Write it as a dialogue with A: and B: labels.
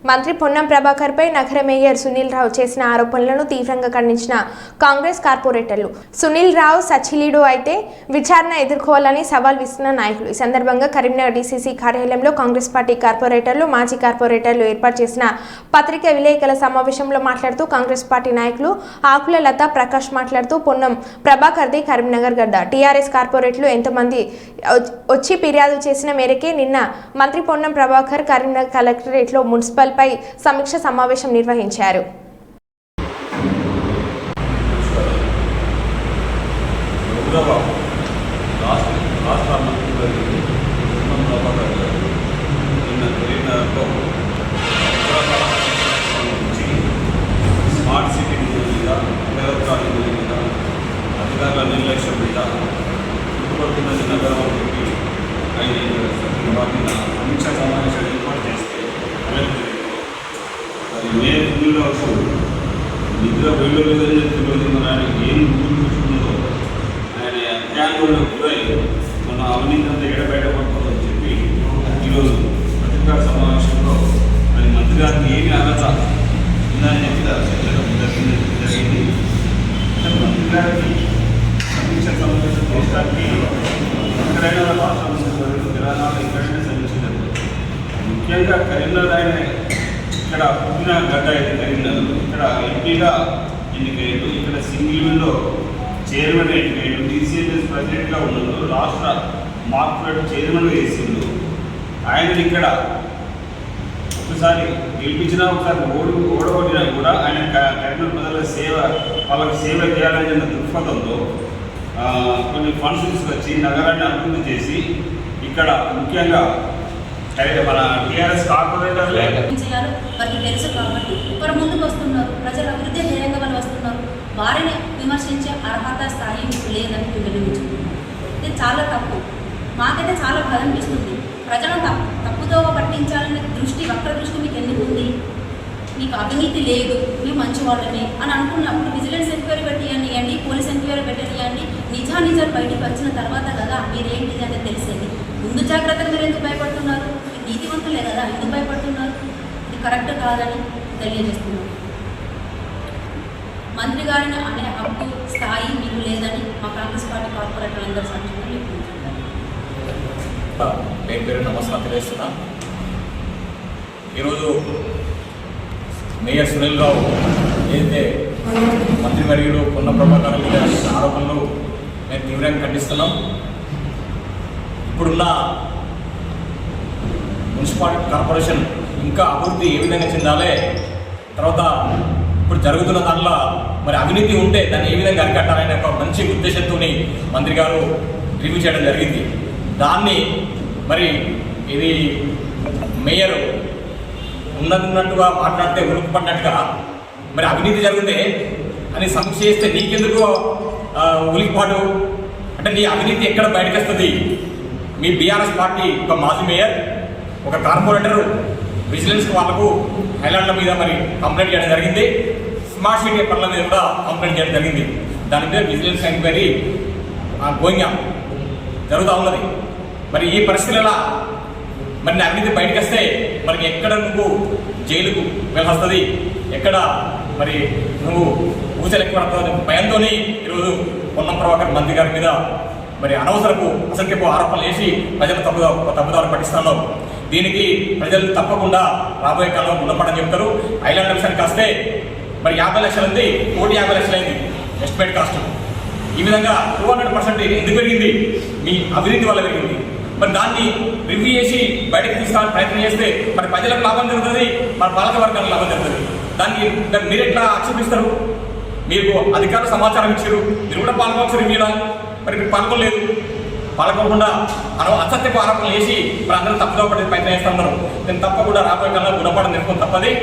A: మంత్రి పొన్నం ప్రభాకర్పై నగర మేయర్ సునీల్ రావు చేసిన ఆరోపణలను తీవ్రంగా ఖండించిన కాంగ్రెస్ కార్పొరేటర్లు. సునీల్ రావు సచిలీడు అయితే విచారణ ఎదుర్కోవాలని సవాల్ విస్తున్న నాయకులు. ఈ సందర్భంగా కరీంనగర్ డీసీసీ కార్యాలయంలో కాంగ్రెస్ పార్టీ కార్పొరేటర్లు, మాజీ కార్పొరేటర్లు ఏర్పాటు చేసిన పత్రికా విలేకరుల సమావేశంలో మాట్లాడుతూ కాంగ్రెస్ పార్టీ నాయకులు ఆకుల లతా ప్రకాష్ మాట్లాడుతూ పొన్నం ప్రభాకర్ది కరీంనగర్ గడ్డ. టీఆర్ఎస్ కార్పొరేటర్లు ఎంతమంది వచ్చి ఫిర్యాదు చేసిన మేరకే నిన్న మంత్రి పొన్నం ప్రభాకర్ కరీంనగర్ కలెక్టరేట్లో మున్సిపల్ పై సమీక్ష సమావేశం నిర్వహించారు.
B: స్మార్ట్ సిటీ మీద ఎలక్ట్రానిక్ మీద అధికారుల నిర్లక్ష్యం మీద చుట్టుపక్కల నగరం వాటిని సమీక్ష సమావేశాలు ఏర్పాటు చేస్తే అది మే 9 వరకు నిద్ర వెళ్ళు లేదని తెలియదు. మన ఆయన ఏం గుర్తు చూసుకుందో ఆయన అజ్ఞానంలో గురై మన అవినీతి అంతా ఎక్కడ బయటపడుతుందని చెప్పి ఈరోజు పత్రికా సమావేశంలో మరి మంత్రి గారికి ఏమి అర్హత ఉందని చెప్పి జరిగింది. మంత్రి గారికి సమీక్ష సమావేశం చేయడానికి ఎక్కడైనా రాష్ట్ర ముఖ్యమంత్రి తెలంగాణ ఎక్కడైనా సమీక్ష జరుగుతుంది. ముఖ్యంగా కరీంనగర్ ఆయన ఇక్కడ పుట్టిన గడ్డ అయితే కరీంనగర్, ఇక్కడ ఎంపీగా ఎన్నికయ్యాడు, ఇక్కడ సింగిల్ విండో చైర్మన్ ఎన్నికయ్యాడు, టీసీఎస్ ప్రెసిడెంట్గా ఉన్నాడు, రాష్ట్ర మార్కెట్ చైర్మన్గా చేసిండు. ఆయన ఇక్కడ ఒకసారి గెలిపించినా ఒకసారి ఓడగొట్టినా కూడా ఆయన కరీంనగర్ ప్రజల వాళ్ళకి సేవ చేయాలనే దృక్పథంతో కొన్ని ఫండ్స్ తీసుకొచ్చి నగరాన్ని అభివృద్ధి చేసి ఇక్కడ ముఖ్యంగా మన టీఆర్ఎస్ కార్పొరేటర్లే
C: వారికి తెలుసు కాబట్టి వారు ముందుకు వస్తున్నారు. ప్రజల అభివృద్ధి ధ్యేయంగా వాళ్ళు వస్తున్నారు. వారిని విమర్శించే అర్హత స్థాయి మీకు లేదని వివరించుకుంటున్నారు. ఇది చాలా తప్పు. మాకైతే చాలా బాధ అనిపిస్తుంది. ప్రజలను తప్పుతో పట్టించాలనే వక్ర దృష్టి మీకు ఎందుకు ఉంది? మీకు అవినీతి లేదు, మేము మంచి వాళ్ళని అని అనుకున్నప్పుడు విజిలెన్స్ ఎంక్వైరీ పెట్టియండి, పోలీస్ ఎంక్వైరీ పెట్టనియండి. నిజాలు బయటకు వచ్చిన తర్వాత కదా మీరేంటిది అంటే తెలిసేది. ముందు జాగ్రత్తగా మీరు ఎందుకు భయపడుతున్నారు? నీతివంతులే కదా, ఎందుకు భయపడుతున్నారు? ఇది కరెక్ట్ కాదని తెలియజేస్తున్నారు. మంత్రి గారిని అనే హక్కు స్థాయి మీకు లేదని మా కాంగ్రెస్ పార్టీ కార్పొరేటర్ అందరూ సంక్షేమం
D: పేరు నమస్కారం తెలియజేస్తున్నా. ఈరోజు మేయర్ సునీల్ రావు ఏదైతే మంత్రివర్యులు పొన్నం ప్రభాకర్ మీద ఆరోపణలు మేము తీవ్రంగా ఖండిస్తున్నాం. ఇప్పుడున్న మున్సిపాలిటీ కార్పొరేషన్ ఇంకా అభివృద్ధి ఏ విధంగా చెందాలి, తర్వాత ఇప్పుడు జరుగుతున్న దాంట్లో మరి అవినీతి ఉంటే దాన్ని ఏ విధంగా అరికట్టాలనే ఒక మంచి ఉద్దేశంతో మంత్రి గారు రివ్యూ చేయడం జరిగింది. దాన్ని మరి ఇది మేయర్ ఉన్నట్టుగా మాట్లాడితే ఉలికిపడినట్టుగా మరి అవినీతి జరిగితే అని సమీక్ష చేస్తే నీకెందుకు ఉలికిపాటు అంటే నీ అవినీతి ఎక్కడ బయటకు వస్తుంది? మీ బీఆర్ఎస్ పార్టీ ఒక మాజీ మేయర్, ఒక కార్పొరేటర్ విజిలెన్స్ వాళ్ళకు ఐలాండ్ల మీద మరి కంప్లైంట్ చేయడం జరిగింది. స్మార్ట్ సిటీ పనుల మీద కూడా కంప్లైంట్ చేయడం జరిగింది. దాని మీద విజిలెన్స్ ఎంక్వైరీ గోయింగ్ జరుగుతూ ఉన్నది. మరి ఈ పరిస్థితులలో మరి అవినీతి బయటకు వస్తే మరి ఎక్కడ నువ్వు జైలుకు వెళ్ళొస్తుంది, ఎక్కడ మరి నువ్వు ఊచలెక్కువ భయంతో ఈరోజు పొన్నం ప్రభాకర్ మంత్రి గారి మీద మరి అనవసరపు అసంఖ్యపు ఆరోపణలు వేసి ప్రజలు తప్పుదారు పట్టిస్తున్నావు. దీనికి ప్రజలు తప్పకుండా రాబోయే కాలంలో గుణపడని చెప్తారు. ఐలాండ్ విషయానికి వస్తే మరి 50 లక్షలు ఉంది, 150 లక్షలు అయింది ఎస్టిమేట్ కాస్ట్. ఈ విధంగా 200% ఎందుకు పెరిగింది? మీ అవినీతి వల్ల పెరిగింది. మరి దాన్ని రివ్యూ చేసి బయటకు తీసుకోవాలని ప్రయత్నం చేస్తే మరి ప్రజలకు లాభం జరుగుతుంది, మన పాలక వర్గాలకు లాభం జరుగుతుంది. దాన్ని మీరు ఎట్లా ఆక్షేపిస్తారు? మీకు అధికారులు సమాచారం ఇచ్చారు, మీరు కూడా పాల్గొవచ్చు రివ్యూలో, మరి మీరు పాల్గొనలేదు. పాల్గొనకుండా అసత్యపు ఆరోపణలు వేసి మరి అందరూ తప్పుదో పడే ప్రయత్నం చేస్తున్నారు. నేను తప్పకుండా రాబోయే కాలంలో గుణపడడం నేర్చుకుని తప్పది.